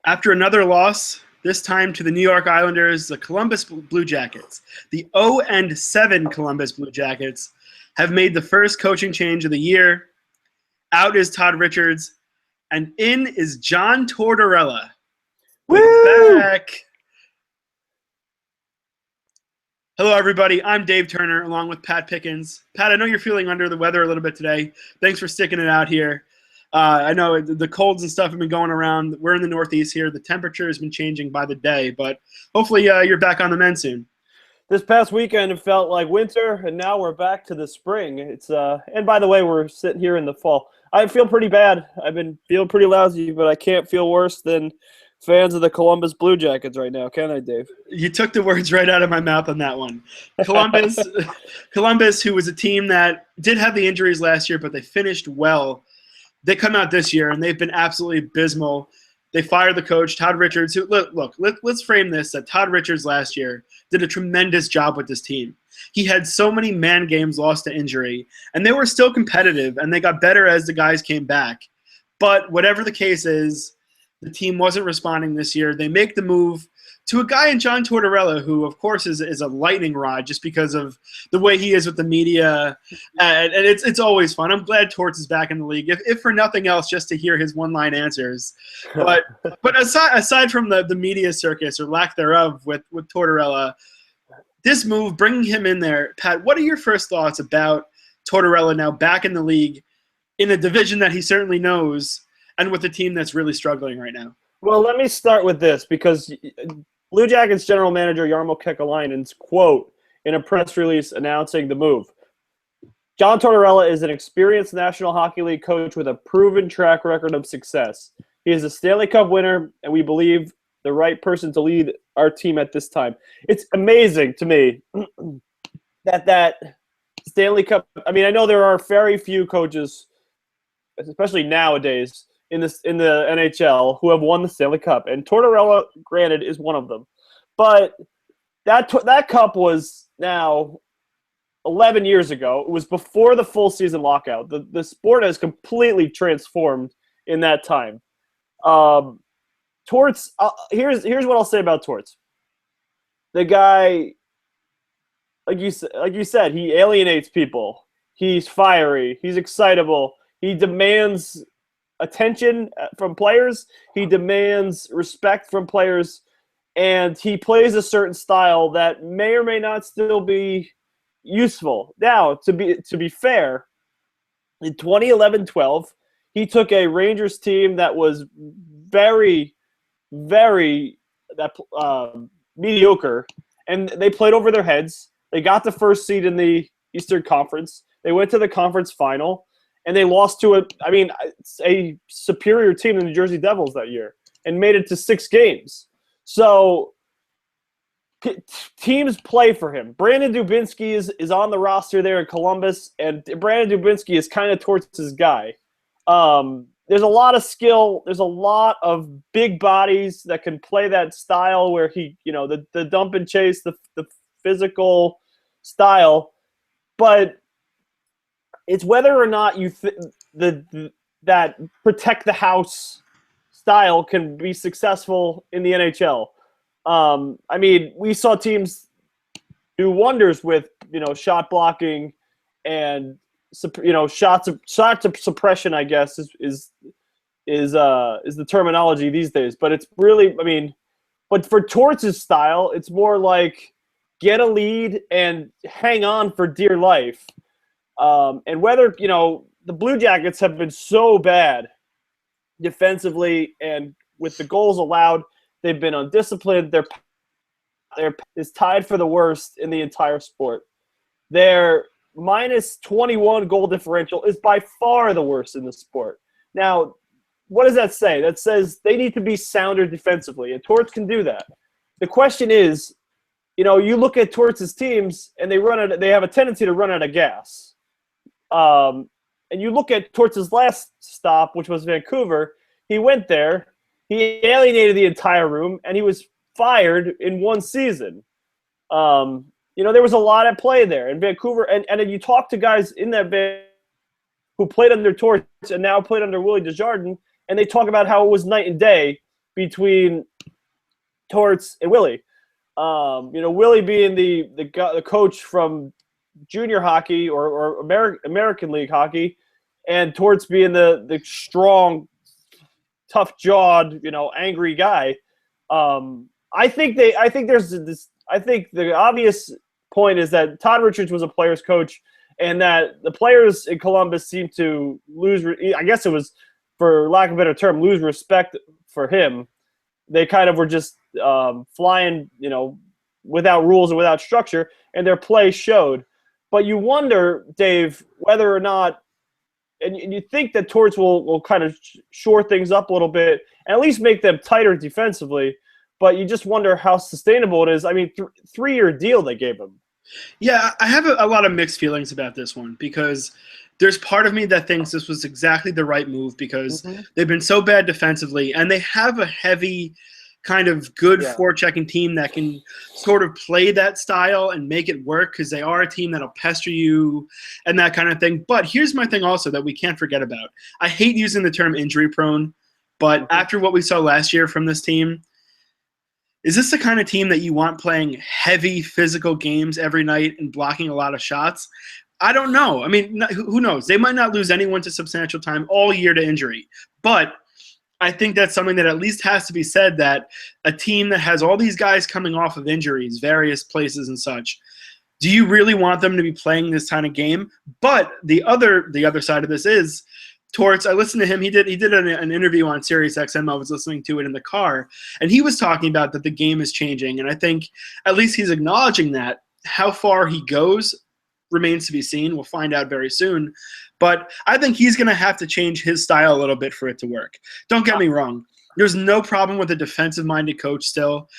After another loss, this time to the New York Islanders, the Columbus Blue Jackets, the 0-7 Columbus Blue Jackets, have made the first coaching change of the year. Out is Todd Richards, and in is John Tortorella. Woo! Back. Hello, everybody. I'm Dave Turner, along with Pat Pickens. Pat, I know you're feeling under the weather a little bit today. Thanks for sticking it out here. I know the colds and stuff have been going around. We're in the Northeast here. The temperature has been changing by the day, but hopefully you're back on the mend soon. This past weekend it felt like winter, and now we're back to the spring. And by the way, we're sitting here in the fall. I feel pretty bad. I've been feeling pretty lousy, but I can't feel worse than fans of the Columbus Blue Jackets right now, can I, Dave? You took the words right out of my mouth on that one. Columbus, who was a team that did have the injuries last year, but they finished well. They come out this year, and they've been absolutely abysmal. They fired the coach, Todd Richards. Who, let's frame this, that Todd Richards last year did a tremendous job with this team. He had so many man games lost to injury, and they were still competitive, and they got better as the guys came back. But whatever the case is, the team wasn't responding this year. They make the move to a guy in John Tortorella, who, of course, is a lightning rod just because of the way he is with the media. And it's always fun. I'm glad Torts is back in the league, if for nothing else, just to hear his one-line answers. But aside from the media circus, or lack thereof, with Tortorella, this move, bringing him in there, Pat, what are your first thoughts about Tortorella now back in the league in a division that he certainly knows and with a team that's really struggling right now? Well, let me start with this, because Blue Jackets general manager Jarmo Kekalainen's quote in a press release announcing the move: John Tortorella is an experienced National Hockey League coach with a proven track record of success. He is a Stanley Cup winner, and we believe the right person to lead our team at this time. It's amazing to me that Stanley Cup – I mean, I know there are very few coaches, especially nowadays, in the NHL who have won the Stanley Cup, and Tortorella, granted, is one of them. But that cup was now 11 years ago. It was before the full season lockout. The sport has completely transformed in that time. Torts. Here's what I'll say about Torts. The guy, like you said, he alienates people. He's fiery. He's excitable. He demands attention from players. He demands respect from players, and he plays a certain style that may or may not still be useful. Now, to be fair, in 2011-12, he took a Rangers team that was very, very mediocre, and they played over their heads. They got the first seed in the Eastern Conference. They went to the conference final, and they lost to a superior team, the New Jersey Devils, that year, and made it to 6 games. So teams play for him. Brandon Dubinsky is on the roster there in Columbus, and Brandon Dubinsky is kind of Torts' guy. There's a lot of skill. There's a lot of big bodies that can play that style where he, the dump and chase, the physical style. But it's whether or not you that protect the house style can be successfable in the NHL. I mean, we saw teams do wonders with shot blocking and shot suppression, I guess is the terminology these days. But it's really, but for Torts' style, it's more like get a lead and hang on for dear life. And whether, the Blue Jackets have been so bad defensively and with the goals allowed, they've been undisciplined. Their is tied for the worst in the entire sport. Their minus 21 goal differential is by far the worst in the sport. Now, what does that say? That says they need to be sounder defensively, and Torts can do that. The question is, you look at Torts' teams, and they have a tendency to run out of gas. And you look at Torts' last stop, which was Vancouver. He went there, he alienated the entire room, and he was fired in one season. There was a lot at play there in Vancouver, and then you talk to guys in that who played under Torts and now played under Willie Desjardins, and they talk about how it was night and day between Torts and Willie. Willie being the coach from junior hockey or American League hockey, and Torts being the strong, tough-jawed, angry guy. I think the obvious point is that Todd Richards was a player's coach, and that the players in Columbus seemed to lose. I guess it was, for lack of a better term, lose respect for him. They kind of were just flying, without rules and without structure, and their play showed. But you wonder, Dave, whether or not, and you think that Torts will kind of shore things up a little bit and at least make them tighter defensively, but you just wonder how sustainable it is. I mean, 3-year deal they gave him. Yeah, I have a lot of mixed feelings about this one because there's part of me that thinks this was exactly the right move because they've been so bad defensively, and they have a heavy kind of good forechecking team that can sort of play that style and make it work because they are a team that'll pester you and that kind of thing. But here's my thing also that we can't forget about. I hate using the term injury prone, but after what we saw last year from this team, is this the kind of team that you want playing heavy physical games every night and blocking a lot of shots? I don't know. I mean, who knows? They might not lose anyone to substantial time all year to injury. But I think that's something that at least has to be said, that a team that has all these guys coming off of injuries, various places and such, do you really want them to be playing this kind of game? But the other side of this is Torts. I listened to him. He did an interview on Sirius XM. I was listening to it in the car, and he was talking about that the game is changing, and I think at least he's acknowledging that. How far he goes remains to be seen. We'll find out very soon. But I think he's going to have to change his style a little bit for it to work. Don't get me wrong. There's no problem with a defensive-minded coach still.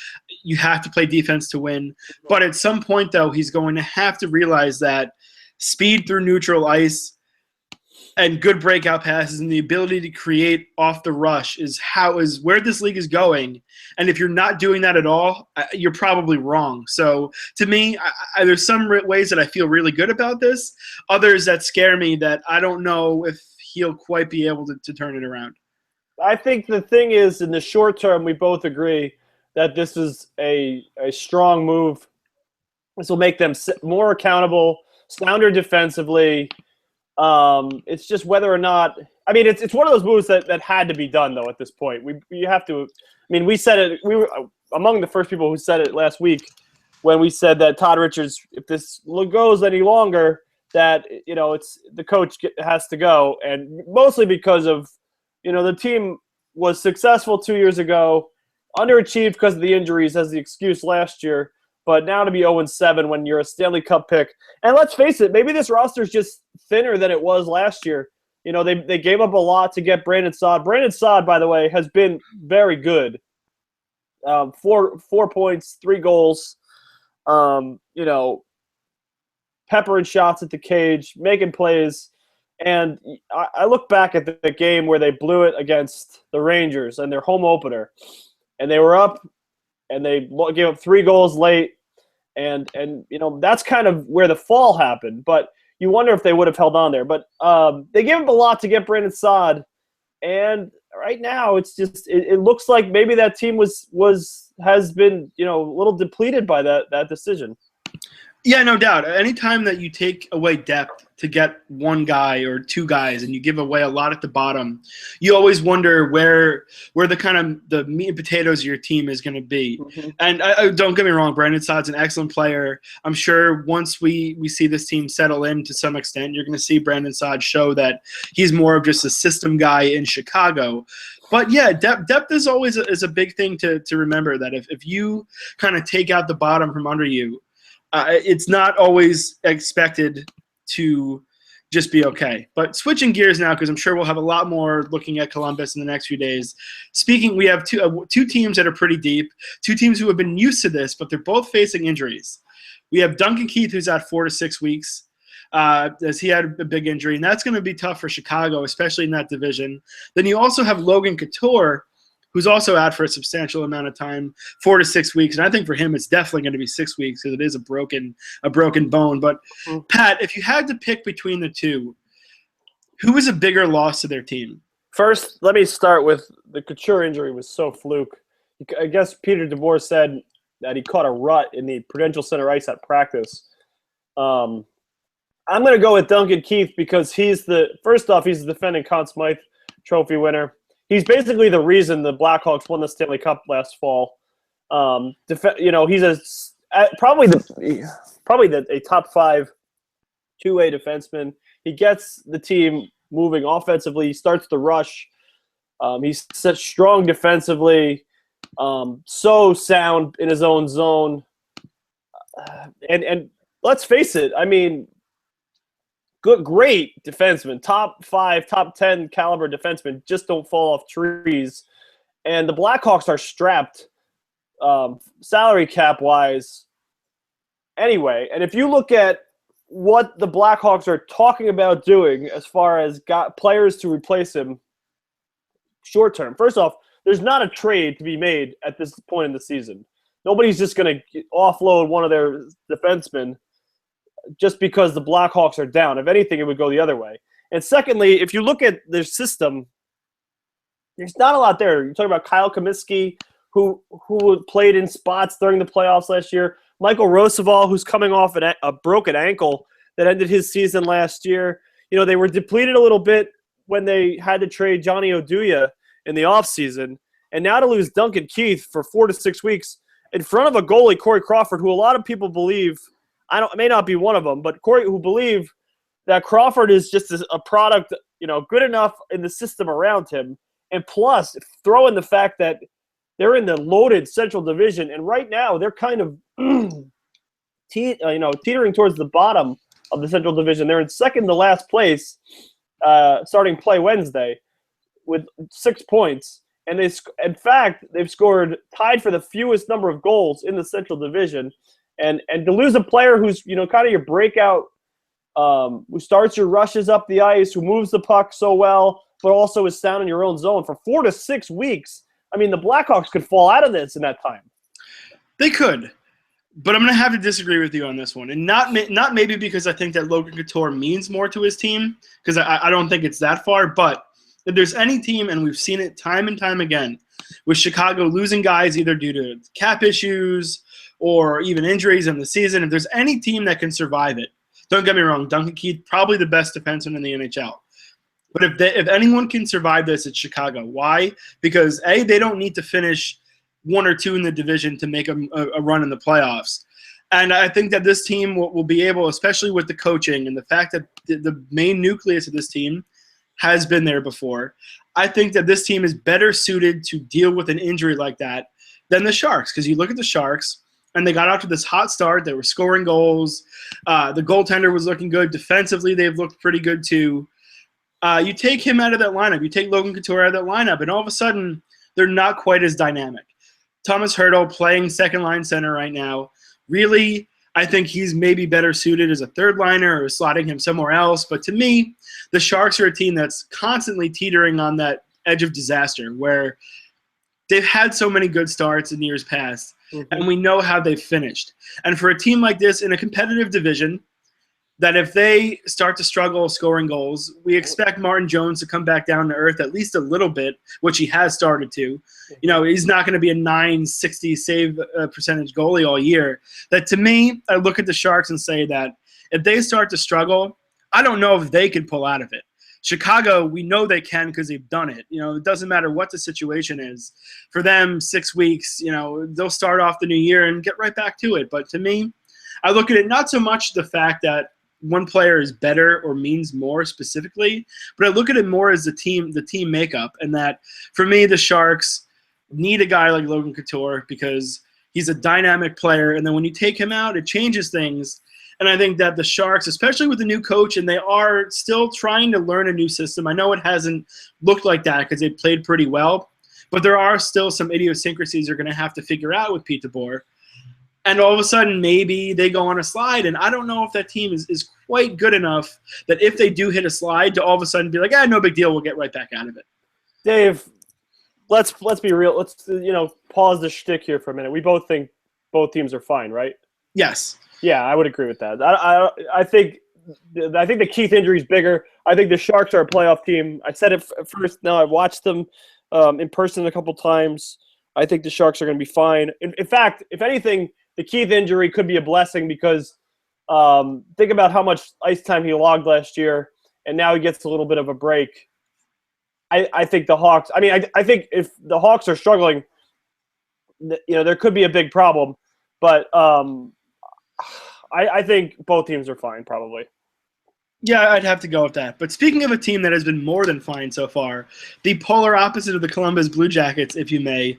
You have to play defense to win. But at some point, though, he's going to have to realize that speed through neutral ice and good breakout passes and the ability to create off the rush is where this league is going. And if you're not doing that at all, you're probably wrong. So to me, there's some ways that I feel really good about this. Others that scare me that I don't know if he'll quite be able to turn it around. I think the thing is, in the short term, we both agree that this is a strong move. This will make them more accountable, sounder defensively. It's just whether or not – I mean, it's one of those moves that had to be done, though, at this point. You have to – I mean, we said it – we were among the first people who said it last week when we said that Todd Richards, if this goes any longer, that, it's the coach has to go. And mostly because of, the team was successful 2 years ago, underachieved because of the injuries as the excuse last year. But now to be 0-7 when you're a Stanley Cup pick. And let's face it, maybe this roster is just thinner than it was last year. They gave up a lot to get Brandon Saad. Brandon Saad, by the way, has been very good. 4 points, 3 goals. Peppering shots at the cage, making plays. And I look back at the game where they blew it against the Rangers and their home opener. And they were up. And they gave up 3 goals late, and that's kind of where the fall happened. But you wonder if they would have held on there. But they gave up a lot to get Brandon Saad, and right now it's just it looks like maybe that team has been a little depleted by that decision. Yeah, no doubt. Anytime that you take away depth to get one guy or 2 guys and you give away a lot at the bottom, you always wonder where the kind of the meat and potatoes of your team is going to be. Mm-hmm. And I don't get me wrong, Brandon Saad's an excellent player. I'm sure once we see this team settle in to some extent, you're going to see Brandon Saad show that he's more of just a system guy in Chicago. But yeah, depth is always a big thing to remember, that if you kind of take out the bottom from under you, it's not always expected to just be okay. But switching gears now, because I'm sure we'll have a lot more looking at Columbus in the next few days. We have two teams that are pretty deep, 2 teams who have been used to this, but they're both facing injuries. We have Duncan Keith, who's out 4 to 6 weeks, as he had a big injury, and that's going to be tough for Chicago, especially in that division. Then you also have Logan Couture, who's also out for a substantial amount of time, 4 to 6 weeks. And I think for him, it's definitely going to be 6 weeks because it is a broken bone. But Pat, if you had to pick between the two, who is a bigger loss to their team? First, let me start with the Couture injury was so fluke. I guess Peter DeBoer said that he caught a rut in the Prudential Center ice at practice. I'm going to go with Duncan Keith because he's the defending Conn Smythe Trophy winner. He's basically the reason the Blackhawks won the Stanley Cup last fall. He's probably a top 5 two-way defenseman. He gets the team moving offensively. He starts the rush. He's such strong defensively. So sound in his own zone. And let's face it, I mean, great defenseman, top 5, top 10 caliber defenseman, just don't fall off trees. And the Blackhawks are strapped salary cap wise anyway. And if you look at what the Blackhawks are talking about doing as far as got players to replace him short term, first off, there's not a trade to be made at this point in the season. Nobody's just going to offload one of their defensemen just because the Blackhawks are down. If anything, it would go the other way. And secondly, if you look at their system, there's not a lot there. You're talking about Kyle Comiskey, who played in spots during the playoffs last year. Michael Roosevelt, who's coming off a broken ankle that ended his season last year. You know, they were depleted a little bit when they had to trade Johnny Oduya in the offseason. And now to lose Duncan Keith for 4 to 6 weeks in front of a goalie, Corey Crawford, who a lot of people believe – it may not be one of them, but Corey, who believe that Crawford is just a product, good enough in the system around him. And plus, throw in the fact that they're in the loaded Central Division, and right now they're kind of teetering towards the bottom of the Central Division. They're in second to last place, starting play Wednesday, with 6 points. And in fact, they've scored tied for the fewest number of goals in the Central Division. And to lose a player who's kind of your breakout, who starts your rushes up the ice, who moves the puck so well, but also is sound in your own zone for 4 to 6 weeks. I mean, the Blackhawks could fall out of this in that time. They could, but I'm going to have to disagree with you on this one, and not maybe because I think that Logan Couture means more to his team, because I don't think it's that far. But if there's any team, and we've seen it time and time again, with Chicago losing guys either due to cap issues or even injuries in the season, if there's any team that can survive it, don't get me wrong, Duncan Keith, probably the best defenseman in the NHL. But if anyone can survive this, it's Chicago. Why? Because, A, they don't need to finish 1 or 2 in the division to make a run in the playoffs. And I think that this team will be able, especially with the coaching and the fact that the main nucleus of this team has been there before, I think that this team is better suited to deal with an injury like that than the Sharks. Because you look at the Sharks, and they got out to this hot start. They were scoring goals. The goaltender was looking good. Defensively, they've looked pretty good too. You take him out of that lineup. You take Logan Couture out of that lineup, and all of a sudden, they're not quite as dynamic. Thomas Hertl playing second-line center right now. Really, I think he's maybe better suited as a third liner or slotting him somewhere else. But to me, the Sharks are a team that's constantly teetering on that edge of disaster where they've had so many good starts in years past. And we know how they've finished. And for a team like this in a competitive division, that if they start to struggle scoring goals, we expect Martin Jones to come back down to earth at least a little bit, which he has started to. He's not going to be a .960 save percentage goalie all year. That to me, I look at the Sharks and say that if they start to struggle, I don't know if they can pull out of it. Chicago, we know they can because they've done it. It doesn't matter what the situation is. For them, 6 weeks, they'll start off the new year and get right back to it. But to me, I look at it not so much the fact that one player is better or means more specifically, but I look at it more as the team makeup. And that, for me, the Sharks need a guy like Logan Couture because he's a dynamic player. And then when you take him out, it changes things. And I think that the Sharks, especially with the new coach, and they are still trying to learn a new system. I know it hasn't looked like that because they played pretty well, but there are still some idiosyncrasies they're going to have to figure out with Pete DeBoer. And all of a sudden, maybe they go on a slide, and I don't know if that team is quite good enough that if they do hit a slide, to all of a sudden be like, no big deal, we'll get right back out of it. Dave, let's be real. Let's pause the shtick here for a minute. We both think both teams are fine, right? Yes. Yeah, I would agree with that. I think I think the Keith injury is bigger. I think the Sharks are a playoff team. I said it first. Now I've watched them in person a couple times. I think the Sharks are going to be fine. In fact, if anything, the Keith injury could be a blessing because think about how much ice time he logged last year, and now he gets a little bit of a break. I think the Hawks – I think if the Hawks are struggling, there could be a big problem. But I think both teams are fine probably. Yeah, I'd have to go with that. But speaking of a team that has been more than fine so far, the polar opposite of the Columbus Blue Jackets, if you may,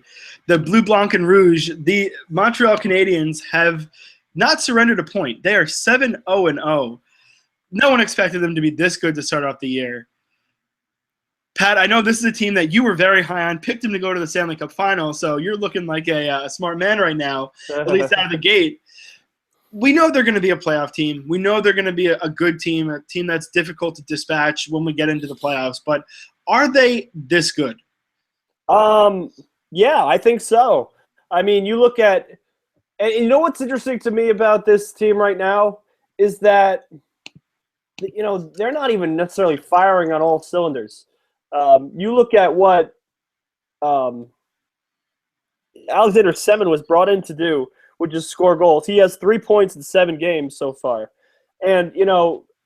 the Blue, Blanc, and Rouge, the Montreal Canadiens have not surrendered a point. They are 7-0-0. No one expected them to be this good to start off the year. Pat, I know this is a team that you were very high on, picked them to go to the Stanley Cup Final, so you're looking like a smart man right now, at least out of the gate. We know they're going to be a playoff team. We know they're going to be a good team, a team that's difficult to dispatch when we get into the playoffs. But are they this good? Yeah, I think so. I mean, you look at – and you know what's interesting to me about this team right now is that, they're not even necessarily firing on all cylinders. You look at what Alexander Semin was brought in to do, which is score goals. He has 3 points in 7 games so far. And,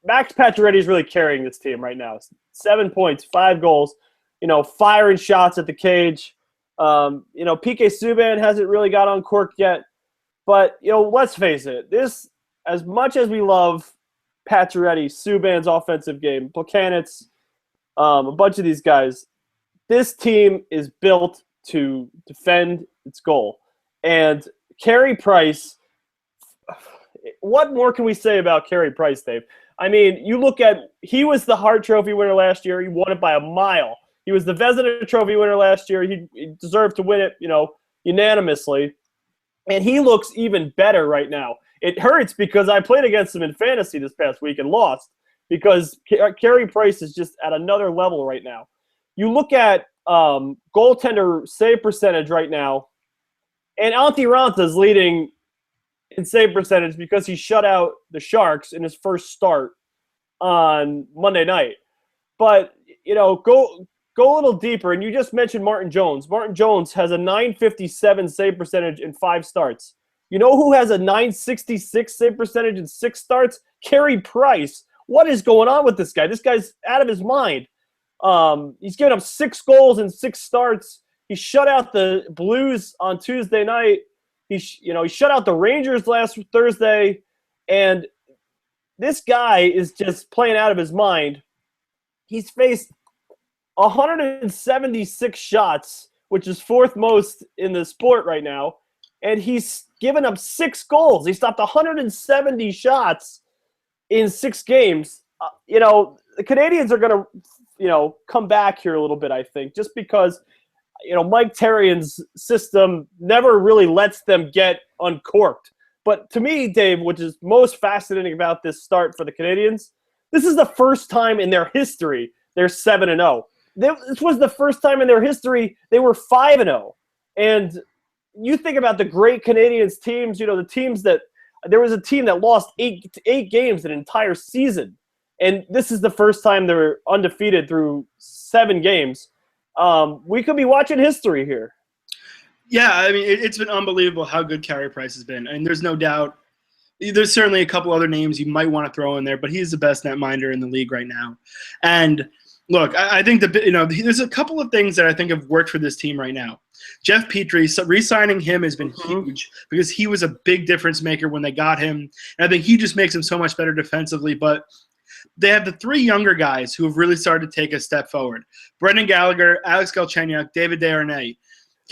Max Pacioretty is really carrying this team right now. 7 points, 5 goals, firing shots at the cage. PK Subban hasn't really got uncorked yet. But, let's face it, this, as much as we love Pacioretty, Subban's offensive game, Placanitz, a bunch of these guys, this team is built to defend its goal. And Carey Price, what more can we say about Carey Price, Dave? I mean, you look at, he was the Hart Trophy winner last year. He won it by a mile. He was the Vezina Trophy winner last year. He deserved to win it, unanimously. And he looks even better right now. It hurts because I played against him in fantasy this past week and lost because Carey Price is just at another level right now. You look at goaltender save percentage right now, and Antti Raanta is leading in save percentage because he shut out the Sharks in his first start on Monday night. But, go a little deeper, and you just mentioned Martin Jones. Martin Jones has a .957 save percentage in 5 starts. You know who has a .966 save percentage in 6 starts? Carey Price. What is going on with this guy? This guy's out of his mind. He's given up 6 goals in 6 starts. He shut out the Blues on Tuesday night. He shut out the Rangers last Thursday. And this guy is just playing out of his mind. He's faced 176 shots, which is 4th most in the sport right now. And he's given up 6 goals. He stopped 170 shots in 6 games. The Canadiens are going to, come back here a little bit, I think, just because – Mike Therrien's system never really lets them get uncorked. But to me, Dave, which is most fascinating about this start for the Canadiens, this is the first time in their history they're 7-0. This was the first time in their history they were 5-0. And you think about the great Canadiens teams, the teams that – there was a team that lost 8 games an entire season. And this is the first time they're undefeated through 7 games. We could be watching history here. Yeah, I mean, it's been unbelievable how good Carey Price has been. And there's no doubt – there's certainly a couple other names you might want to throw in there, but he's the best netminder in the league right now. And, look, I think there's a couple of things that I think have worked for this team right now. Jeff Petrie, re-signing him has been huge because he was a big difference maker when they got him. And I think he just makes them so much better defensively. But they have the 3 younger guys who have really started to take a step forward. Brendan Gallagher, Alex Galchenyuk, David Desharnais.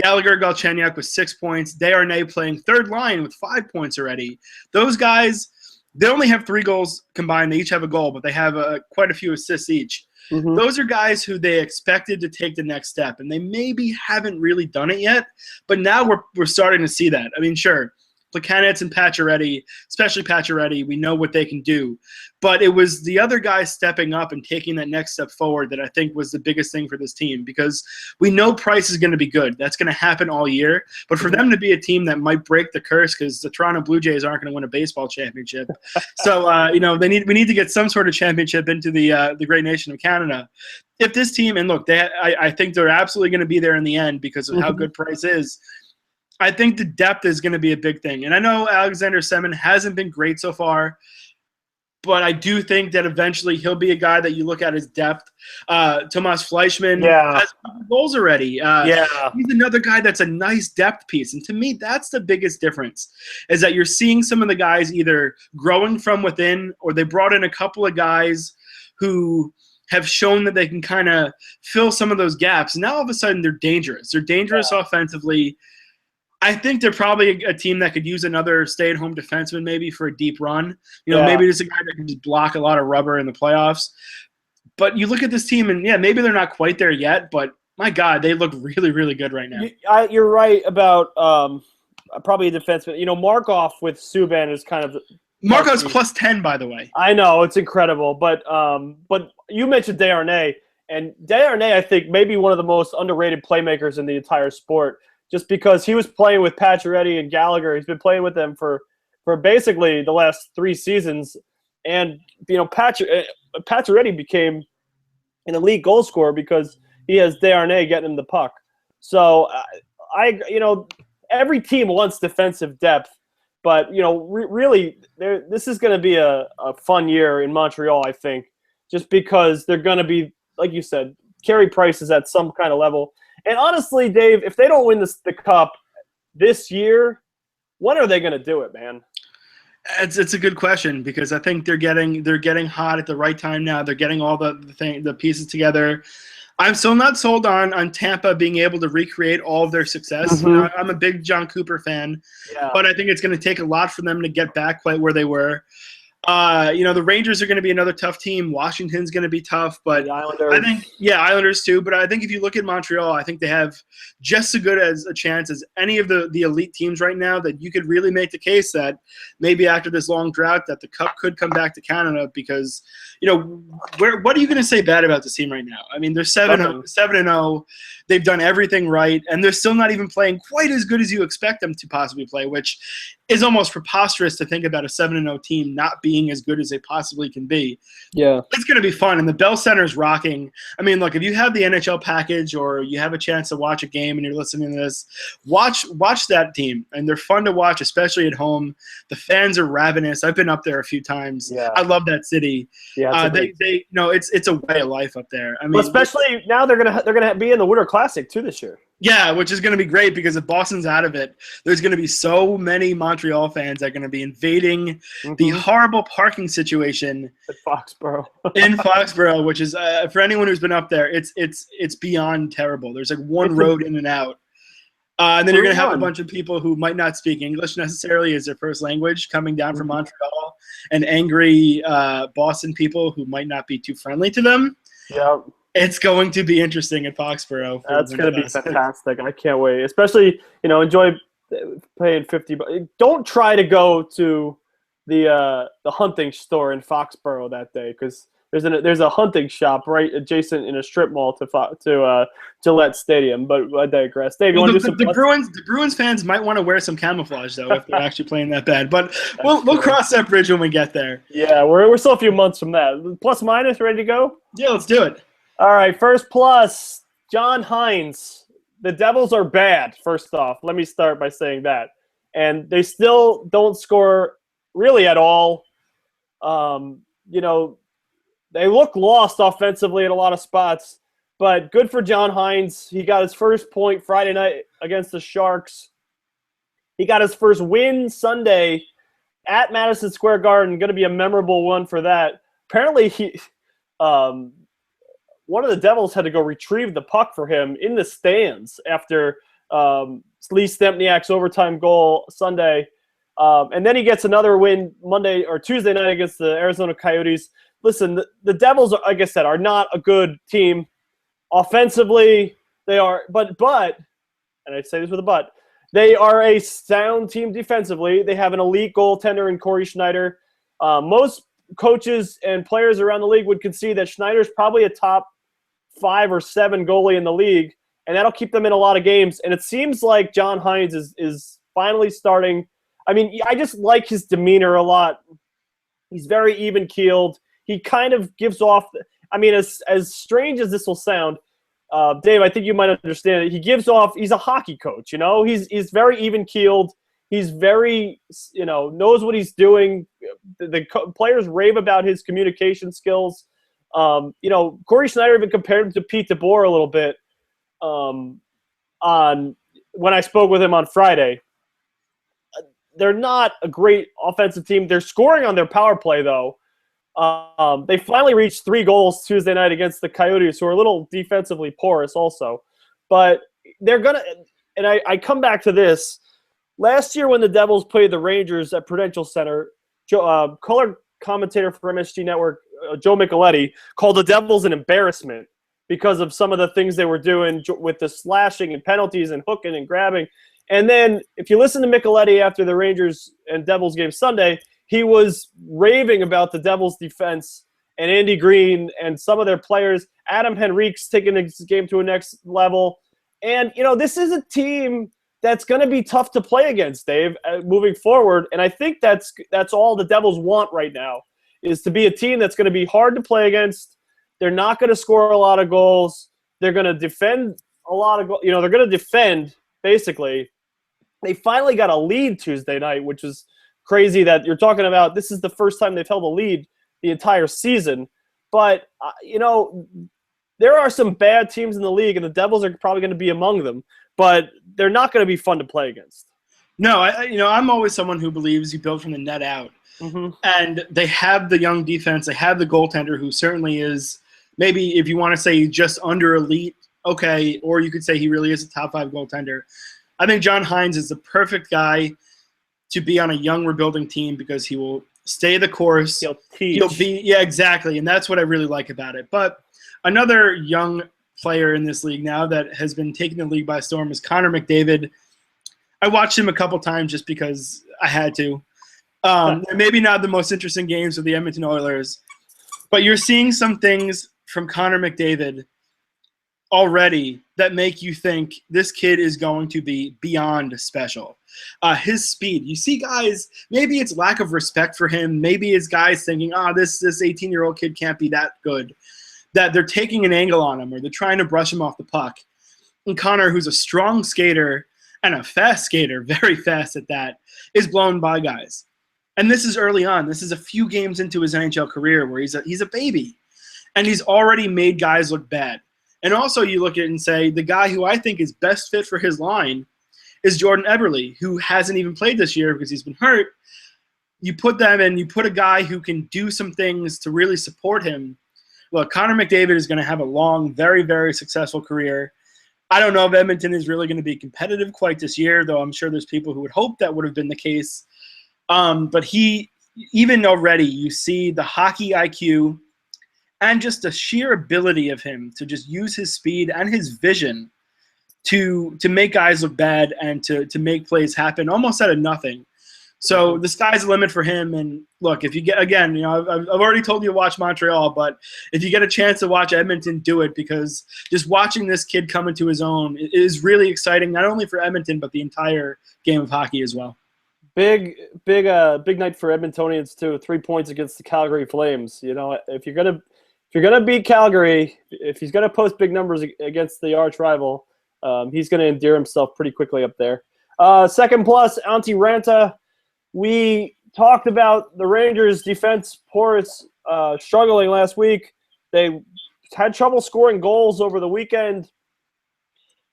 Gallagher, Galchenyuk with 6 points. Desharnais playing third line with 5 points already. Those guys, they only have 3 goals combined. They each have a goal, but they have quite a few assists each. Mm-hmm. Those are guys who they expected to take the next step, and they maybe haven't really done it yet, but now we're starting to see that. I mean, sure, Placanitz and Pacioretty, especially Pacioretty, we know what they can do. But it was the other guys stepping up and taking that next step forward that I think was the biggest thing for this team, because we know Price is going to be good. That's going to happen all year. But for them to be a team that might break the curse, because the Toronto Blue Jays aren't going to win a baseball championship. So, we need to get some sort of championship into the great nation of Canada. If this team, and look, I think they're absolutely going to be there in the end because of how good Price is. I think the depth is going to be a big thing. And I know Alexander Semin hasn't been great so far, but I do think that eventually he'll be a guy that you look at as depth. Tomas Fleischmann has goals already. He's another guy that's a nice depth piece. And to me, that's the biggest difference, is that you're seeing some of the guys either growing from within, or they brought in a couple of guys who have shown that they can kind of fill some of those gaps. And now all of a sudden they're dangerous. They're dangerous offensively. I think they're probably a team that could use another stay-at-home defenseman maybe for a deep run. Maybe just a guy that can just block a lot of rubber in the playoffs. But you look at this team, and, maybe they're not quite there yet, but, my God, they look really, really good right now. You're right about probably a defenseman. Markov with Subban is kind of – Markov's plus 10, by the way. I know. It's incredible. But you mentioned Desharnais, and Desharnais, I think, may be one of the most underrated playmakers in the entire sport, just because he was playing with Pacioretty and Gallagher. He's been playing with them for basically the last 3 seasons. And, Pacioretty became an elite goal scorer because he has Desharnais getting him the puck. So, every team wants defensive depth. But, really, this is going to be a fun year in Montreal, I think, just because they're going to be, like you said, Carey Price is at some kind of level. And honestly, Dave, if they don't win the Cup this year, when are they going to do it, man? It's a good question, because I think they're getting hot at the right time now. They're getting all the pieces together. I'm still not sold on Tampa being able to recreate all of their success. I'm a big John Cooper fan, but I think it's going to take a lot for them to get back quite where they were. The Rangers are going to be another tough team. Washington's going to be tough, but the Islanders. I think, Islanders too. But I think if you look at Montreal, I think they have just as good as a chance as any of the elite teams right now, that you could really make the case that maybe after this long drought that the Cup could come back to Canada, because, what are you going to say bad about this team right now? I mean, they're 7-0. They've done everything right, and they're still not even playing quite as good as you expect them to possibly play, which is almost preposterous to think about a 7-0 team not being as good as they possibly can be. Yeah. It's going to be fun, and the Bell Center's rocking. I mean, look, if you have the NHL package or you have a chance to watch a game and you're listening to this, watch that team, and they're fun to watch, especially at home. The fans are ravenous. I've been up there a few times. Yeah. I love that city. Yeah, it's a way of life up there. I mean, especially now they're gonna be in the Winter Classic too this year. Yeah, which is going to be great, because if Boston's out of it, there's going to be so many Montreal fans that are going to be invading the horrible parking situation at Foxborough. in Foxborough, which is for anyone who's been up there, it's beyond terrible. There's like one road in and out. And then you're going to have a bunch of people who might not speak English necessarily as their first language coming down from Montreal, and angry Boston people who might not be too friendly to them. Yeah. It's going to be interesting at Foxborough. That's going to be fantastic. I can't wait. Especially, enjoy paying $50. Don't try to go to the hunting store in Foxborough that day, because there's a hunting shop right adjacent in a strip mall to Gillette Stadium. But I digress. Dave, you want to do some? The Bruins fans might want to wear some camouflage though if they're actually playing that bad. But we'll cross that bridge when we get there. Yeah, we're still a few months from that. Plus minus, ready to go? Yeah, let's do it. All right, first plus, John Hines. The Devils are bad, first off. Let me start by saying that. And they still don't score really at all. They look lost offensively at a lot of spots. But good for John Hines. He got his first point Friday night against the Sharks. He got his first win Sunday at Madison Square Garden. Going to be a memorable one for that. Apparently, one of the Devils had to go retrieve the puck for him in the stands after Lee Stempniak's overtime goal Sunday. And then he gets another win Monday or Tuesday night against the Arizona Coyotes. Listen, the Devils, like I said, are not a good team. Offensively, they are, but, and I say this with a but, They are a sound team defensively. They have an elite goaltender in Corey Schneider. Most coaches and players around the league would concede that Schneider's probably a top 5 or 7 goalie in the league, and that'll keep them in a lot of games. And it seems like John Hines is finally starting. I mean, I just like his demeanor a lot. He's very even-keeled. He kind of gives off – I mean, as strange as this will sound, Dave, I think you might understand it. He gives off – he's a hockey coach, you know? He's very even-keeled. He's very, knows what he's doing. The players rave about his communication skills. Corey Schneider even compared him to Pete DeBoer a little bit on when I spoke with him on Friday. They're not a great offensive team. They're scoring on their power play, though. They finally reached 3 goals Tuesday night against the Coyotes, who are a little defensively porous also. But they're going to – and I come back to this. Last year when the Devils played the Rangers at Prudential Center, color commentator for MSG Network, Joe Micheletti, called the Devils an embarrassment because of some of the things they were doing with the slashing and penalties and hooking and grabbing. And then if you listen to Micheletti after the Rangers and Devils game Sunday, he was raving about the Devils defense and Andy Green and some of their players. Adam Henrique's taking this game to a next level. And, this is a team that's going to be tough to play against, Dave, moving forward. And I think that's all the Devils want right now, is to be a team that's going to be hard to play against. They're not going to score a lot of goals. They're going to defend a lot of goals. They're going to defend, basically. They finally got a lead Tuesday night, which is crazy that you're talking about. This is the first time they've held a lead the entire season. But, there are some bad teams in the league, and the Devils are probably going to be among them. But they're not going to be fun to play against. No, I'm always someone who believes you build from the net out. Mm-hmm. And they have the young defense. They have the goaltender, who certainly is maybe, if you want to say just under elite, okay, or you could say he really is a top 5 goaltender. I think John Hines is the perfect guy to be on a young rebuilding team because he will stay the course. He'll teach. Yeah, exactly, and that's what I really like about it. But another young player in this league now that has been taking the league by storm is Connor McDavid. I watched him a couple times just because I had to. Maybe not the most interesting games of the Edmonton Oilers, but you're seeing some things from Connor McDavid already that make you think this kid is going to be beyond special. His speed. You see guys, maybe it's lack of respect for him. Maybe it's guys thinking, this 18-year-old kid can't be that good, that they're taking an angle on him or they're trying to brush him off the puck. And Connor, who's a strong skater and a fast skater, very fast at that, is blown by guys. And this is early on. This is a few games into his NHL career where he's a baby. And he's already made guys look bad. And also you look at it and say, the guy who I think is best fit for his line is Jordan Eberle, who hasn't even played this year because he's been hurt. You put them in, you put a guy who can do some things to really support him. Look, Connor McDavid is going to have a long, very, very successful career. I don't know if Edmonton is really going to be competitive quite this year, though I'm sure there's people who would hope that would have been the case. But he, even already, you see the hockey IQ and just the sheer ability of him to just use his speed and his vision to make guys look bad and to make plays happen almost out of nothing. So the sky's the limit for him. And look, if you get, again, I've already told you to watch Montreal, but if you get a chance to watch Edmonton, do it, because just watching this kid come into his own is really exciting, not only for Edmonton, but the entire game of hockey as well. Big night for Edmontonians too. 3 points against the Calgary Flames. If you're gonna beat Calgary, if he's gonna post big numbers against the arch rival, he's gonna endear himself pretty quickly up there. Second plus, Antti Ranta. We talked about the Rangers' defense porous, struggling last week. They had trouble scoring goals over the weekend.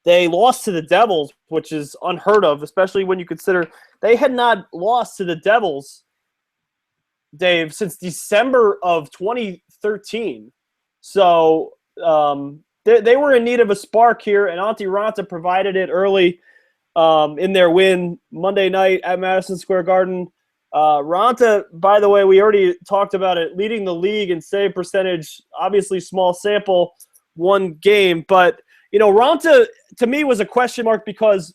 They lost to the Devils, which is unheard of, especially when you consider they had not lost to the Devils, Dave, since December of 2013. So they were in need of a spark here, and Antti Ranta provided it early in their win Monday night at Madison Square Garden. Ranta, by the way, we already talked about it, leading the league in save percentage. Obviously, small sample, one game. But, Ranta, to me, was a question mark because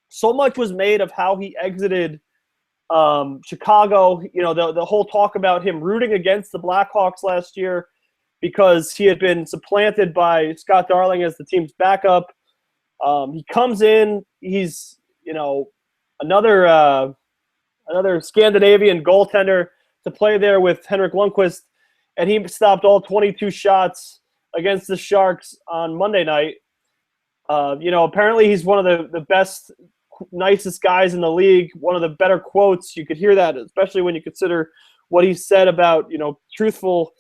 So much was made of how he exited Chicago. You know, the whole talk about him rooting against the Blackhawks last year because he had been supplanted by Scott Darling as the team's backup. He comes in. He's, you know, another Scandinavian goaltender to play there with Henrik Lundqvist, and he stopped all 22 shots against the Sharks on Monday night. You know, apparently he's one of the best, nicest guys in the league, one of the better quotes. You could hear that, especially when you consider what he said about, you know, truthful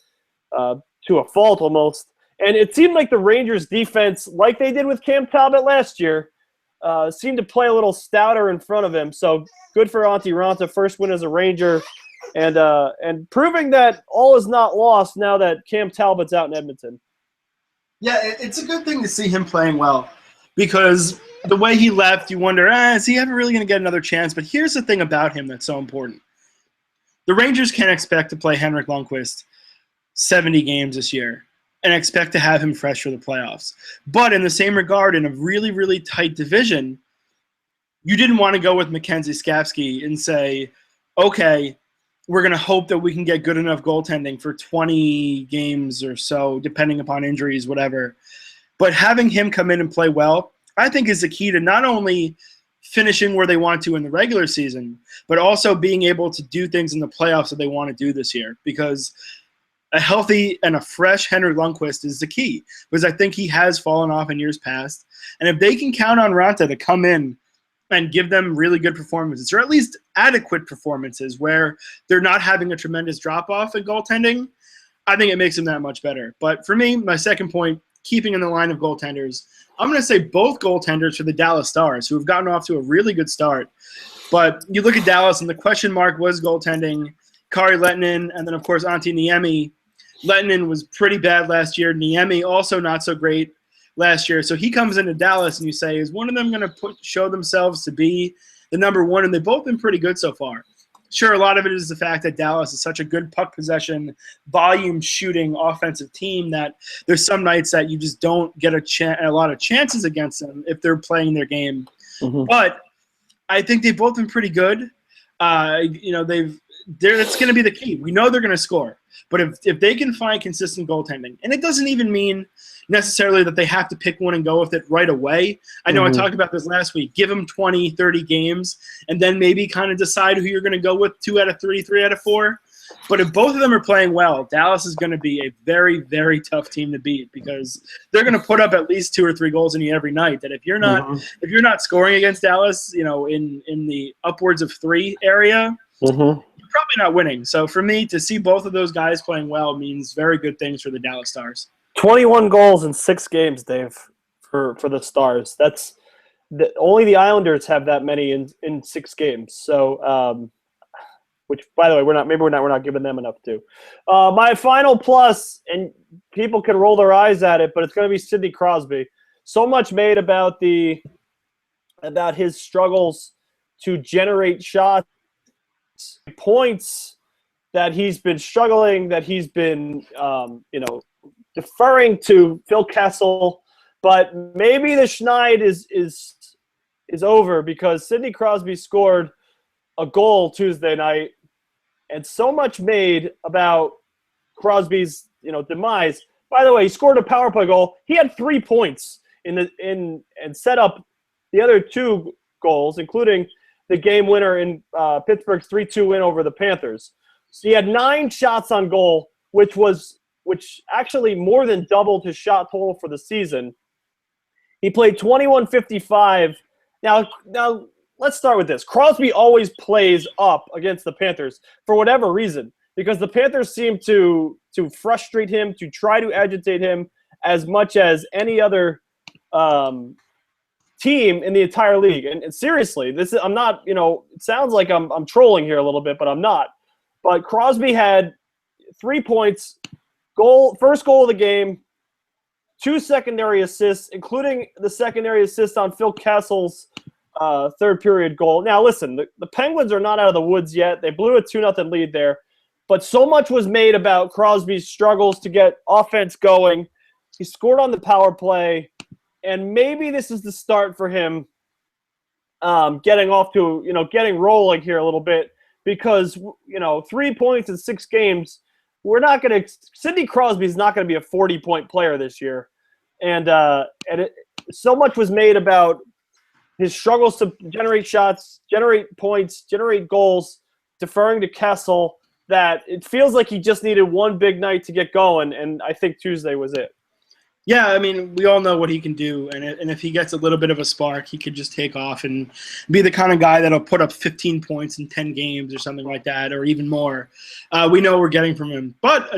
to a fault almost. And it seemed like the Rangers defense, like they did with Cam Talbot last year, seemed to play a little stouter in front of him. So good for Antti Raanta, first win as a Ranger, and proving that all is not lost now that Cam Talbot's out in Edmonton. Yeah, it's a good thing to see him playing well because the way he left, you wonder, is he ever really going to get another chance? But here's the thing about him that's so important. The Rangers can't expect to play Henrik Lundqvist 70 games this year and expect to have him fresh for the playoffs. But in the same regard, in a really, really tight division, you didn't want to go with Mackenzie Skapski and say, okay, we're going to hope that we can get good enough goaltending for 20 games or so, depending upon injuries, whatever. But having him come in and play well, I think is the key to not only finishing where they want to in the regular season, but also being able to do things in the playoffs that they want to do this year. Because a healthy and a fresh Henrik Lundqvist is the key, because I think he has fallen off in years past. And if they can count on Raanta to come in and give them really good performances, or at least adequate performances where they're not having a tremendous drop-off in goaltending, I think it makes them that much better. But for me, my second point, keeping in the line of goaltenders, I'm going to say both goaltenders for the Dallas Stars, who have gotten off to a really good start. But you look at Dallas, and the question mark was goaltending, Kari Lehtinen, and then, of course, Antti Niemi. Lehtinen was pretty bad last year. Niemi also not so great last year. So he comes into Dallas, and you say, is one of them going to show themselves to be the number one? And they've both been pretty good so far. Sure, a lot of it is the fact that Dallas is such a good puck possession, volume shooting offensive team that there's some nights that you just don't get a lot of chances against them if they're playing their game. Mm-hmm. But I think they've both been pretty good. You know, that's going to be the key. We know they're going to score. But if they can find consistent goaltending, and it doesn't even mean necessarily that they have to pick one and go with it right away. I know I talked about this last week. Give them 20, 30 games, and then maybe kind of decide who you're going to go with 2 out of 3, 3 out of 4. But if both of them are playing well, Dallas is going to be a very, very tough team to beat because they're going to put up at least 2 or 3 goals in you every night. That if you're not scoring against Dallas, you know, in the upwards of 3 area, you're probably not winning. So for me, to see both of those guys playing well means very good things for the Dallas Stars. 21 goals in 6 games, Dave, for the Stars. That's only the Islanders have that many in 6 games. So, which, by the way, we're not giving them enough to. My final plus, and people can roll their eyes at it, but it's going to be Sidney Crosby. So much made about his struggles to generate shots, points, that he's been struggling, that he's been, deferring to Phil Kessel, but maybe the schneid is over because Sidney Crosby scored a goal Tuesday night, and so much made about Crosby's demise. By the way, he scored a power play goal. He had 3 points and set up the other 2 goals, including the game winner in Pittsburgh's 3-2 win over the Panthers. So he had 9 shots on goal, which actually more than doubled his shot total for the season. He played 21-55. Now let's start with this. Crosby always plays up against the Panthers for whatever reason, because the Panthers seem to frustrate him, to try to agitate him as much as any other team in the entire league. And seriously, I'm not, it sounds like I'm trolling here a little bit, but I'm not. But Crosby had 3 points, first goal of the game, 2 secondary assists, including the secondary assist on Phil Kessel's third period goal. Now, listen, the Penguins are not out of the woods yet. They blew a 2-0 lead there. But so much was made about Crosby's struggles to get offense going. He scored on the power play, and maybe this is the start for him getting off to, getting rolling here a little bit because, 3 points in 6 games, Sidney Crosby's not going to be a 40-point player this year. So much was made about his struggles to generate shots, generate points, generate goals, deferring to Kessel, that it feels like he just needed one big night to get going, and I think Tuesday was it. Yeah, I mean, we all know what he can do, and if he gets a little bit of a spark, he could just take off and be the kind of guy that'll put up 15 points in 10 games or something like that, or even more. We know what we're getting from him. But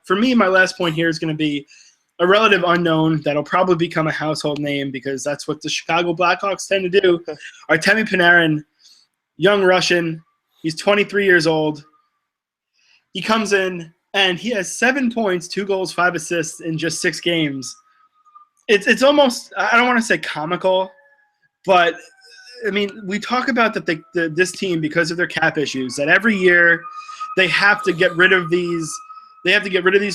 for me, my last point here is going to be a relative unknown that'll probably become a household name because that's what the Chicago Blackhawks tend to do. Artemi Panarin, young Russian, he's 23 years old. He comes in, and he has 7 points, 2 goals, 5 assists in just 6 games. It's almost, I don't want to say comical, but, I mean, we talk about that this team, because of their cap issues, that every year they have to get rid of these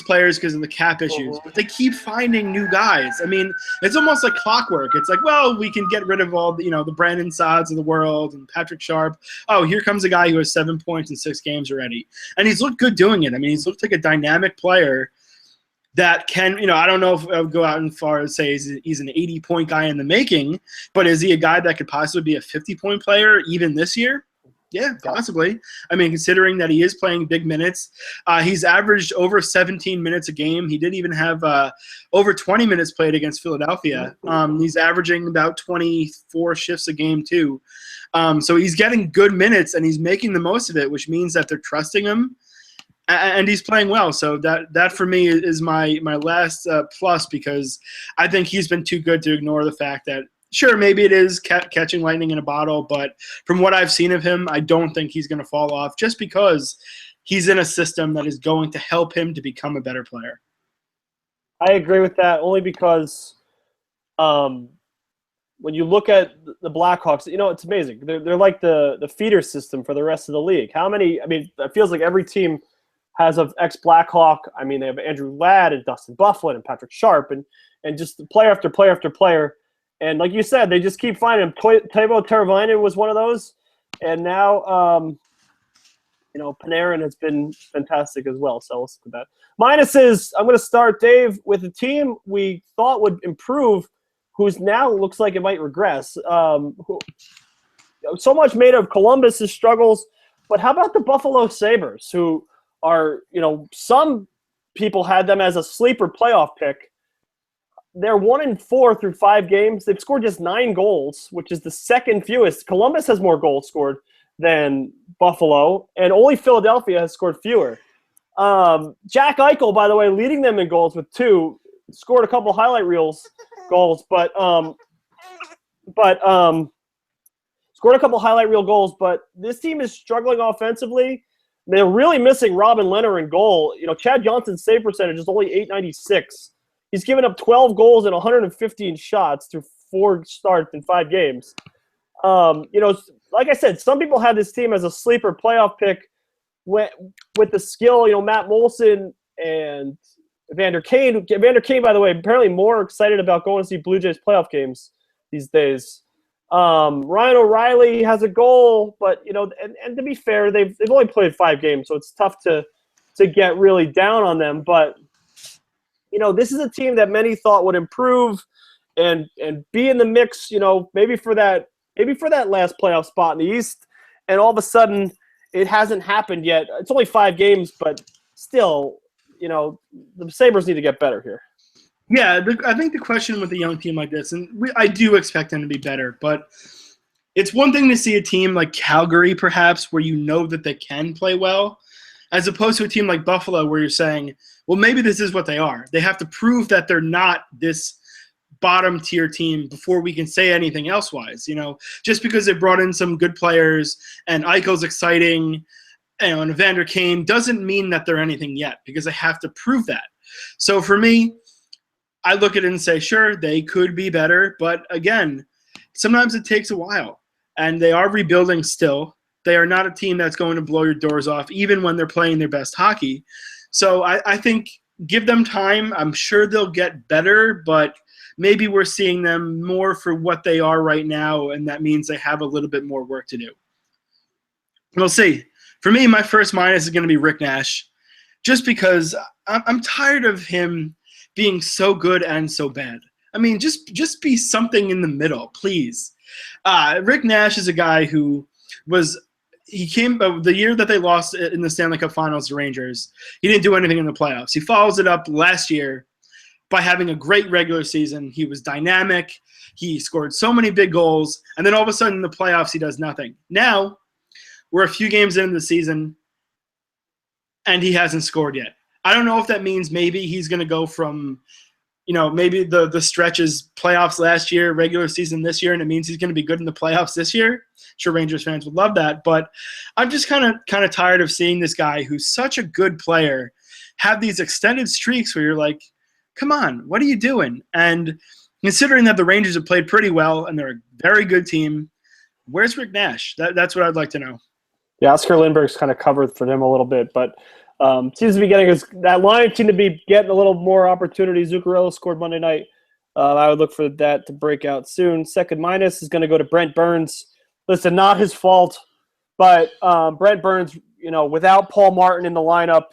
players because of the cap issues. But they keep finding new guys. I mean, it's almost like clockwork. It's like, well, we can get rid of all the Brandon Saads of the world and Patrick Sharp. Oh, here comes a guy who has 7 points in 6 games already. And he's looked good doing it. I mean, he's looked like a dynamic player that can, I don't know if I would go out as far as say he's an 80-point guy in the making, but is he a guy that could possibly be a 50-point player even this year? Yeah, possibly. I mean, considering that he is playing big minutes, he's averaged over 17 minutes a game. He did even have over 20 minutes played against Philadelphia. He's averaging about 24 shifts a game too. So he's getting good minutes and he's making the most of it, which means that they're trusting him, and he's playing well. So that for me is my last plus, because I think he's been too good to ignore the fact that, sure, maybe it is catching lightning in a bottle, but from what I've seen of him, I don't think he's going to fall off just because he's in a system that is going to help him to become a better player. I agree with that only because when you look at the Blackhawks, it's amazing. They're like the feeder system for the rest of the league. It feels like every team has an ex-Blackhawk. I mean, they have Andrew Ladd and Dustin Byfuglien and Patrick Sharp and just player after player after player. And like you said, they just keep finding him. Teuvo Teravainen was one of those. And now, Panarin has been fantastic as well. So we'll stick with that. Minuses, I'm going to start, Dave, with a team we thought would improve, who's now looks like it might regress. So much made of Columbus's struggles. But how about the Buffalo Sabres, who are, some people had them as a sleeper playoff pick. They're 1-4 through 5 games. They've scored just 9 goals, which is the second fewest. Columbus has more goals scored than Buffalo, and only Philadelphia has scored fewer. Jack Eichel, by the way, leading them in goals with 2, scored a couple highlight reels goals, but scored a couple highlight reel goals. But this team is struggling offensively. They're really missing Robin Lehner in goal. Chad Johnson's save percentage is only .896. He's given up 12 goals and 115 shots through 4 starts in 5 games. Like I said, some people had this team as a sleeper playoff pick with the skill, Matt Molson and Evander Kane. Evander Kane, by the way, apparently more excited about going to see Blue Jays playoff games these days. Ryan O'Reilly has a goal, but, and to be fair, they've only played 5 games, so it's tough to get really down on them. But this is a team that many thought would improve and be in the mix, maybe for that last playoff spot in the East. And all of a sudden, it hasn't happened yet. It's only 5 games, but still, the Sabres need to get better here. Yeah, I think the question with a young team like this, and I do expect them to be better, but it's one thing to see a team like Calgary, perhaps, where that they can play well, as opposed to a team like Buffalo where you're saying, well, maybe this is what they are. They have to prove that they're not this bottom-tier team before we can say anything else-wise. Just because they brought in some good players and Eichel's exciting and Evander Kane doesn't mean that they're anything yet, because they have to prove that. So for me, I look at it and say, sure, they could be better, but again, sometimes it takes a while, and they are rebuilding still. They are not a team that's going to blow your doors off, even when they're playing their best hockey. So I think give them time. I'm sure they'll get better, but maybe we're seeing them more for what they are right now, and that means they have a little bit more work to do. We'll see. For me, my first minus is going to be Rick Nash, just because I'm tired of him being so good and so bad. I mean, just be something in the middle, please. Rick Nash is a guy who he came the year that they lost in the Stanley Cup Finals to Rangers. He didn't do anything in the playoffs. He follows it up last year by having a great regular season. He was dynamic. He scored so many big goals, and then all of a sudden in the playoffs he does nothing. Now we're a few games into the season, and he hasn't scored yet. I don't know if that means maybe he's going to go from, maybe the stretches playoffs last year, regular season this year, and it means he's going to be good in the playoffs this year. I'm sure Rangers fans would love that, but I'm just kind of tired of seeing this guy who's such a good player have these extended streaks where you're like, come on, what are you doing? And considering that the Rangers have played pretty well and they're a very good team, where's Rick Nash? That's what I'd like to know. Yeah, Oscar Lindbergh's kind of covered for them a little bit, but seems to be that line seemed to be getting a little more opportunity. Zuccarello scored Monday night. I would look for that to break out soon. Second minus is going to go to Brent Burns. Listen, not his fault, but Brent Burns, without Paul Martin in the lineup,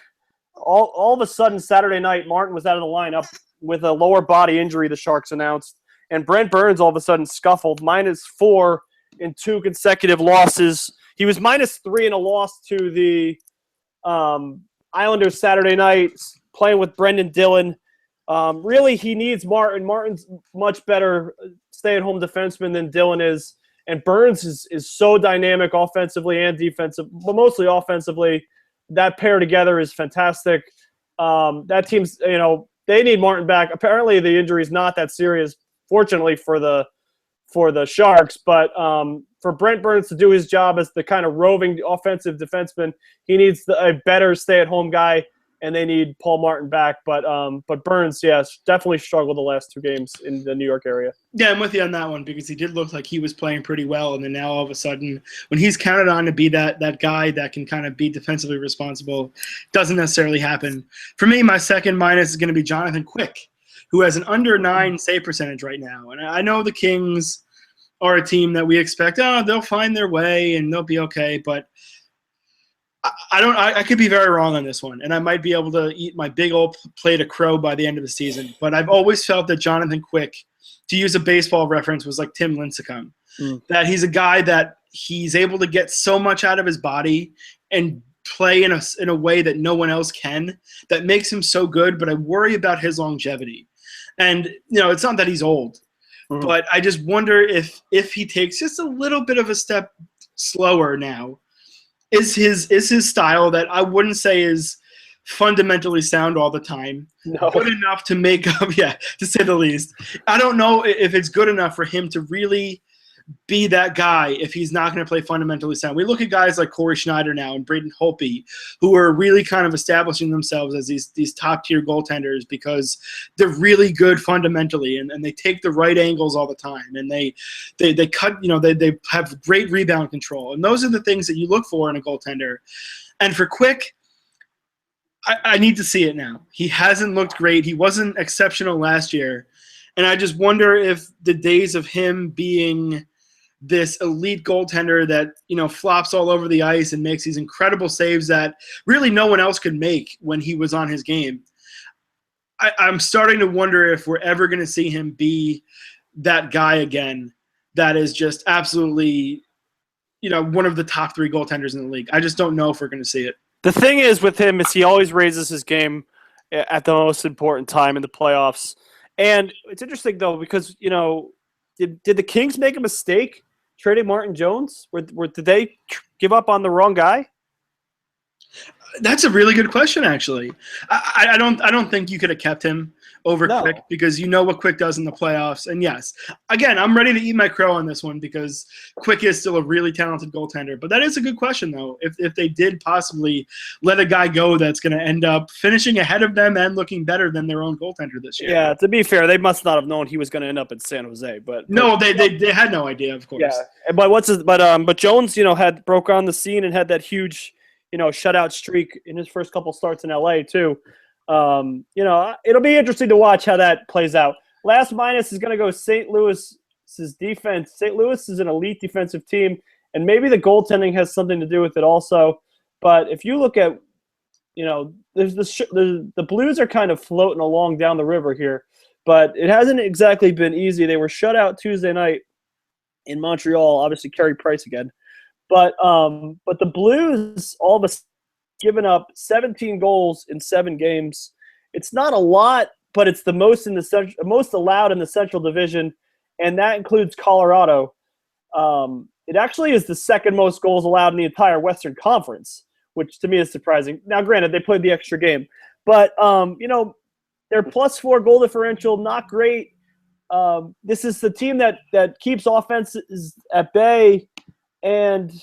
all of a sudden Saturday night, Martin was out of the lineup with a lower body injury, the Sharks announced, and Brent Burns all of a sudden scuffled, -4 in 2 consecutive losses. He was -3 in a loss to the Islanders Saturday night, playing with Brendan Dillon. Really, he needs Martin. Martin's much better stay-at-home defenseman than Dillon is, and Burns is so dynamic offensively and defensive, but mostly offensively. That pair together is fantastic. That team's, they need Martin back. Apparently, the injury is not that serious, fortunately for the Sharks, but for Brent Burns to do his job as the kind of roving offensive defenseman, he needs a better stay-at-home guy, and they need Paul Martin back. But Burns, yes, definitely struggled the last 2 games in the New York area. Yeah, I'm with you on that one because he did look like he was playing pretty well, and then now all of a sudden, when he's counted on to be that guy that can kind of be defensively responsible, doesn't necessarily happen. For me, my second minus is going to be Jonathan Quick, who has an under 9 save percentage right now. And I know the Kings are a team that we expect, they'll find their way and they'll be okay, but I could be very wrong on this one, and I might be able to eat my big old plate of crow by the end of the season. But I've always felt that Jonathan Quick, to use a baseball reference, was like Tim Lincecum. That he's a guy that he's able to get so much out of his body and play in a way that no one else can, that makes him so good, but I worry about his longevity. And, it's not that he's old, but I just wonder if he takes just a little bit of a step slower now, is his style that I wouldn't say is fundamentally sound all the time, good enough to make up, to say the least. I don't know if it's good enough for him to really be that guy if he's not going to play fundamentally sound. We look at guys like Corey Schneider now and Braden Holtby, who are really kind of establishing themselves as these top-tier goaltenders because they're really good fundamentally, and they take the right angles all the time, and they cut, they have great rebound control, and those are the things that you look for in a goaltender. And for Quick, I need to see it now. He hasn't looked great. He wasn't exceptional last year, and I just wonder if the days of him being this elite goaltender that, flops all over the ice and makes these incredible saves that really no one else could make when he was on his game. I'm starting to wonder if we're ever going to see him be that guy again that is just absolutely, one of the top 3 goaltenders in the league. I just don't know if we're going to see it. The thing is with him is he always raises his game at the most important time in the playoffs. And it's interesting, though, because, did the Kings make a mistake trading Martin Jones? Did they give up on the wrong guy? That's a really good question, actually. I don't think you could have kept him over Quick because you know what Quick does in the playoffs. And yes, again, I'm ready to eat my crow on this one because Quick is still a really talented goaltender. But that is a good question, though. If they did possibly let a guy go that's going to end up finishing ahead of them and looking better than their own goaltender this year. Yeah, to be fair, they must not have known he was going to end up in San Jose. But no, they had no idea, of course. Yeah, but Jones, had broke on the scene and had that huge, shutout streak in his first couple starts in LA too. It'll be interesting to watch how that plays out. Last minus is going to go St. Louis's defense. St. Louis is an elite defensive team, and maybe the goaltending has something to do with it also. But if you look at, there's the Blues are kind of floating along down the river here, but it hasn't exactly been easy. They were shut out Tuesday night in Montreal, obviously Carey Price again. But the Blues all of a sudden given up 17 goals in 7 games. It's not a lot, but it's the most most allowed in the Central Division, and that includes Colorado. It actually is the second most goals allowed in the entire Western Conference, which to me is surprising. Now, granted, they played the extra game, but their +4 goal differential, not great. This is the team that keeps offenses at bay, and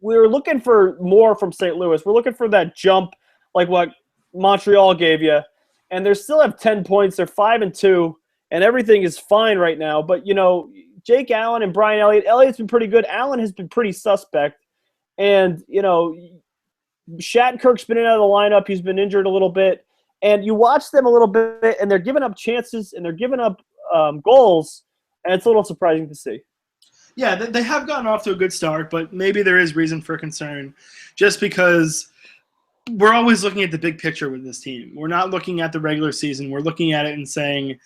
we're looking for more from St. Louis. We're looking for that jump, like what Montreal gave you, and they still have 10 points. They're 5-2, and everything is fine right now. But Jake Allen and Brian Elliott. Elliott's been pretty good. Allen has been pretty suspect, and Shattenkirk's been in and out of the lineup. He's been injured a little bit, and you watch them a little bit, and they're giving up chances and they're giving up goals, and it's a little surprising to see. Yeah, they have gotten off to a good start, but maybe there is reason for concern, just because we're always looking at the big picture with this team. We're not looking at the regular season. We're looking at it and saying,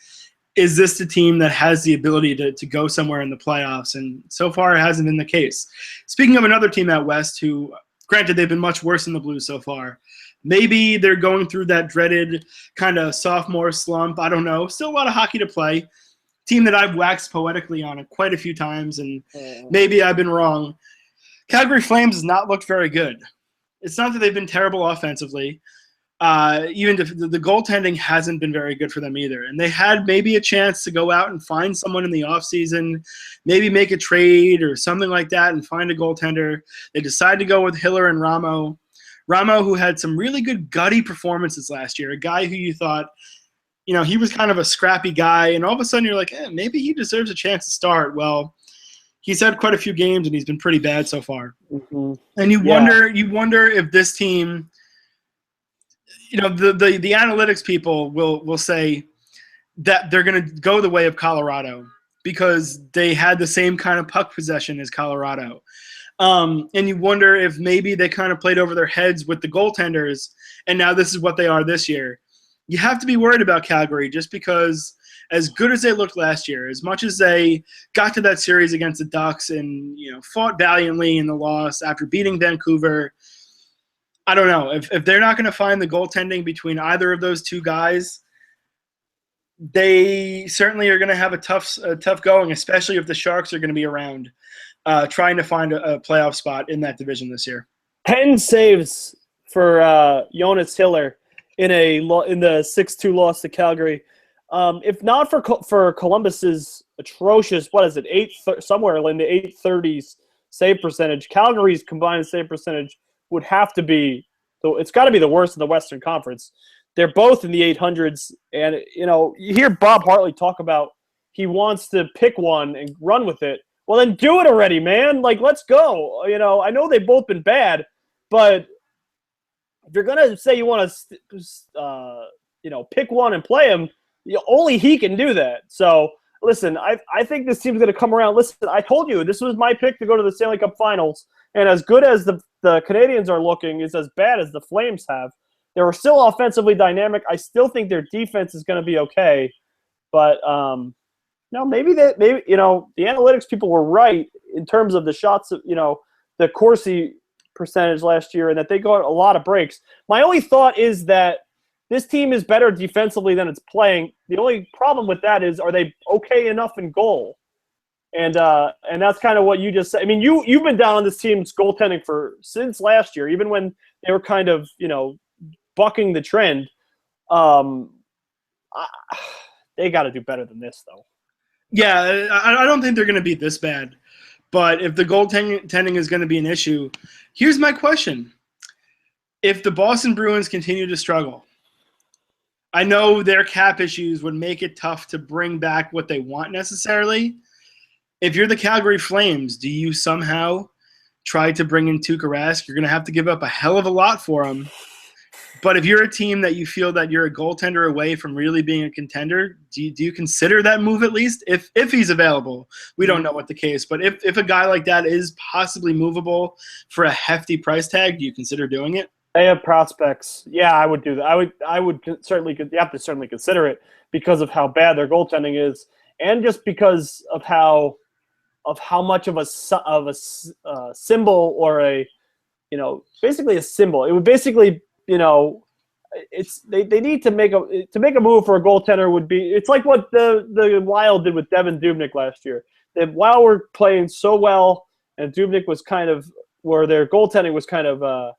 is this the team that has the ability to go somewhere in the playoffs? And so far it hasn't been the case. Speaking of another team out West who, granted, they've been much worse than the Blues so far. Maybe they're going through that dreaded kind of sophomore slump. I don't know. Still a lot of hockey to play. Team that I've waxed poetically on it quite a few times, and maybe I've been wrong. Calgary Flames has not looked very good. It's not that they've been terrible offensively. Even the goaltending hasn't been very good for them either. And they had maybe a chance to go out and find someone in the offseason, maybe make a trade or something like that and find a goaltender. They decided to go with Hiller and Ramo. Ramo, who had some really good gutty performances last year, a guy who you thought, he was kind of a scrappy guy, and all of a sudden you're like, maybe he deserves a chance to start. Well, he's had quite a few games, and he's been pretty bad so far. Mm-hmm. And you wonder if this team, the analytics people will say that they're going to go the way of Colorado because they had the same kind of puck possession as Colorado. And you wonder if maybe they kind of played over their heads with the goaltenders, and now this is what they are this year. You have to be worried about Calgary just because as good as they looked last year, as much as they got to that series against the Ducks and fought valiantly in the loss after beating Vancouver, I don't know. If they're not going to find the goaltending between either of those two guys, they certainly are going to have a tough going, especially if the Sharks are going to be around trying to find a playoff spot in that division this year. 10 saves for Jonas Hiller in the 6-2 loss to Calgary. If not for Columbus's atrocious, somewhere in the 830s save percentage, Calgary's combined save percentage would have to be, so it's got to be the worst in the Western Conference. They're both in the 800s, and you hear Bob Hartley talk about he wants to pick one and run with it. Well, then do it already, man. Like, let's go. I know they've both been bad, but if you're gonna say you want to, pick one and play him, only he can do that. So listen, I think this team's gonna come around. Listen, I told you this was my pick to go to the Stanley Cup Finals, and as good as the Canadians are looking, is as bad as the Flames have. They were still offensively dynamic. I still think their defense is going to be okay, but maybe the analytics people were right in terms of the shots, the Corsi percentage last year, and that they got a lot of breaks. My only thought is that this team is better defensively than it's playing. The only problem with that is, are they okay enough in goal? And that's kind of what you just said. I mean, you've been down on this team's goaltending since last year, even when they were kind of bucking the trend. They got to do better than this, though. Yeah, I don't think they're going to be this bad. But if the goaltending is going to be an issue, here's my question. If the Boston Bruins continue to struggle, I know their cap issues would make it tough to bring back what they want necessarily. If you're the Calgary Flames, do you somehow try to bring in Tuukka Rask? You're going to have to give up a hell of a lot for him. But if you're a team that you feel that you're a goaltender away from really being a contender, do you consider that move at least? If he's available, we don't know what the case. But if a guy like that is possibly movable for a hefty price tag, do you consider doing it? They have prospects. Yeah, I would do that. I would certainly. You have to certainly consider it because of how bad their goaltending is, and just because of how much of a symbol or a basically a symbol. It would basically it's they need to make a move for a goaltender would be. It's like what the Wild did with Devin Dubnyk last year. The Wild were playing so well, and Dubnyk was kind of where their goaltending was kind of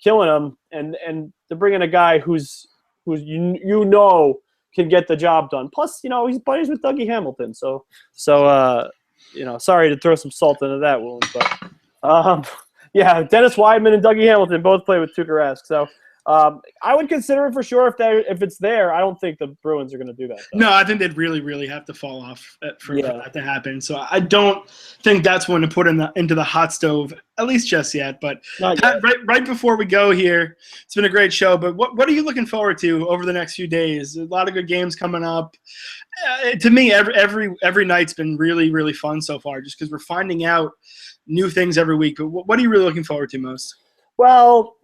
killing them, and to bring in a guy who's can get the job done. Plus, he's buddies with Dougie Hamilton, so sorry to throw some salt into that wound, but yeah, Dennis Wideman and Dougie Hamilton both play with Tuukka Rask, so I would consider it for sure if it's there. I don't think the Bruins are going to do that, though. No, I think they'd really, really have to fall off for that to happen. So I don't think that's one to put into the hot stove, at least just yet. But right before we go here, it's been a great show. But what are you looking forward to over the next few days? A lot of good games coming up. To me, every night's been really, really fun so far, just because we're finding out new things every week. But what are you really looking forward to most? Well,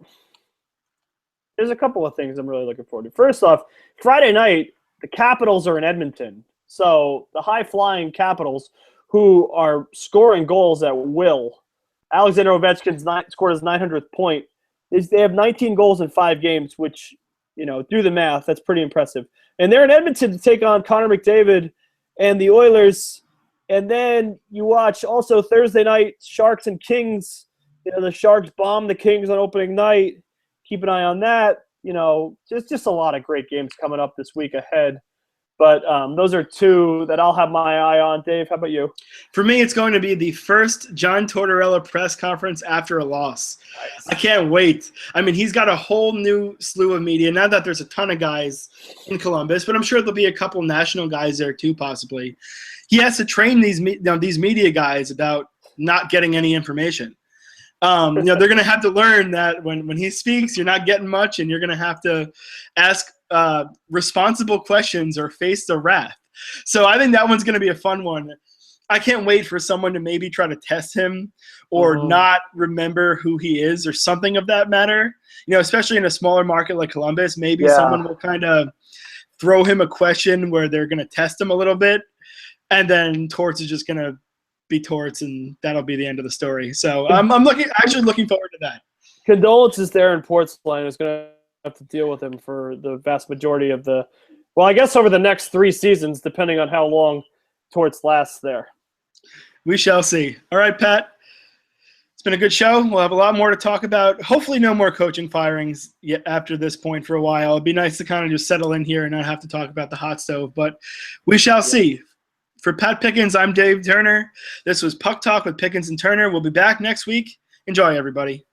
there's a couple of things I'm really looking forward to. First off, Friday night, the Capitals are in Edmonton. So the high-flying Capitals, who are scoring goals at will. Alexander Ovechkin scored his 900th point. They have 19 goals in 5 games, which, do the math, that's pretty impressive. And they're in Edmonton to take on Connor McDavid and the Oilers. And then you watch also Thursday night, Sharks and Kings. The Sharks bomb the Kings on opening night. Keep an eye on that. Just a lot of great games coming up this week ahead. But those are 2 that I'll have my eye on. Dave, how about you? For me, it's going to be the first John Tortorella press conference after a loss. Nice. I can't wait. I mean, he's got a whole new slew of media. Not that there's a ton of guys in Columbus, but I'm sure there'll be a couple national guys there too, possibly. He has to train these media guys about not getting any information. They're going to have to learn that when he speaks, you're not getting much, and you're going to have to ask responsible questions or face the wrath. So I think that one's going to be a fun one. I can't wait for someone to maybe try to test him or not remember who he is or something of that matter. Especially in a smaller market like Columbus, maybe someone will kind of throw him a question where they're going to test him a little bit, and then Torts is just going to be Torts, and that'll be the end of the story. So I'm actually looking forward to that. Condolences there in Portsmouth. Is going to have to deal with him for the vast majority of I guess over the next 3 seasons, depending on how long Torts lasts there. We shall see. All right, Pat. It's been a good show. We'll have a lot more to talk about. Hopefully no more coaching firings yet after this point for a while. It'd be nice to kind of just settle in here and not have to talk about the hot stove, but we shall see. For Pat Pickens, I'm Dave Turner. This was Puck Talk with Pickens and Turner. We'll be back next week. Enjoy, everybody.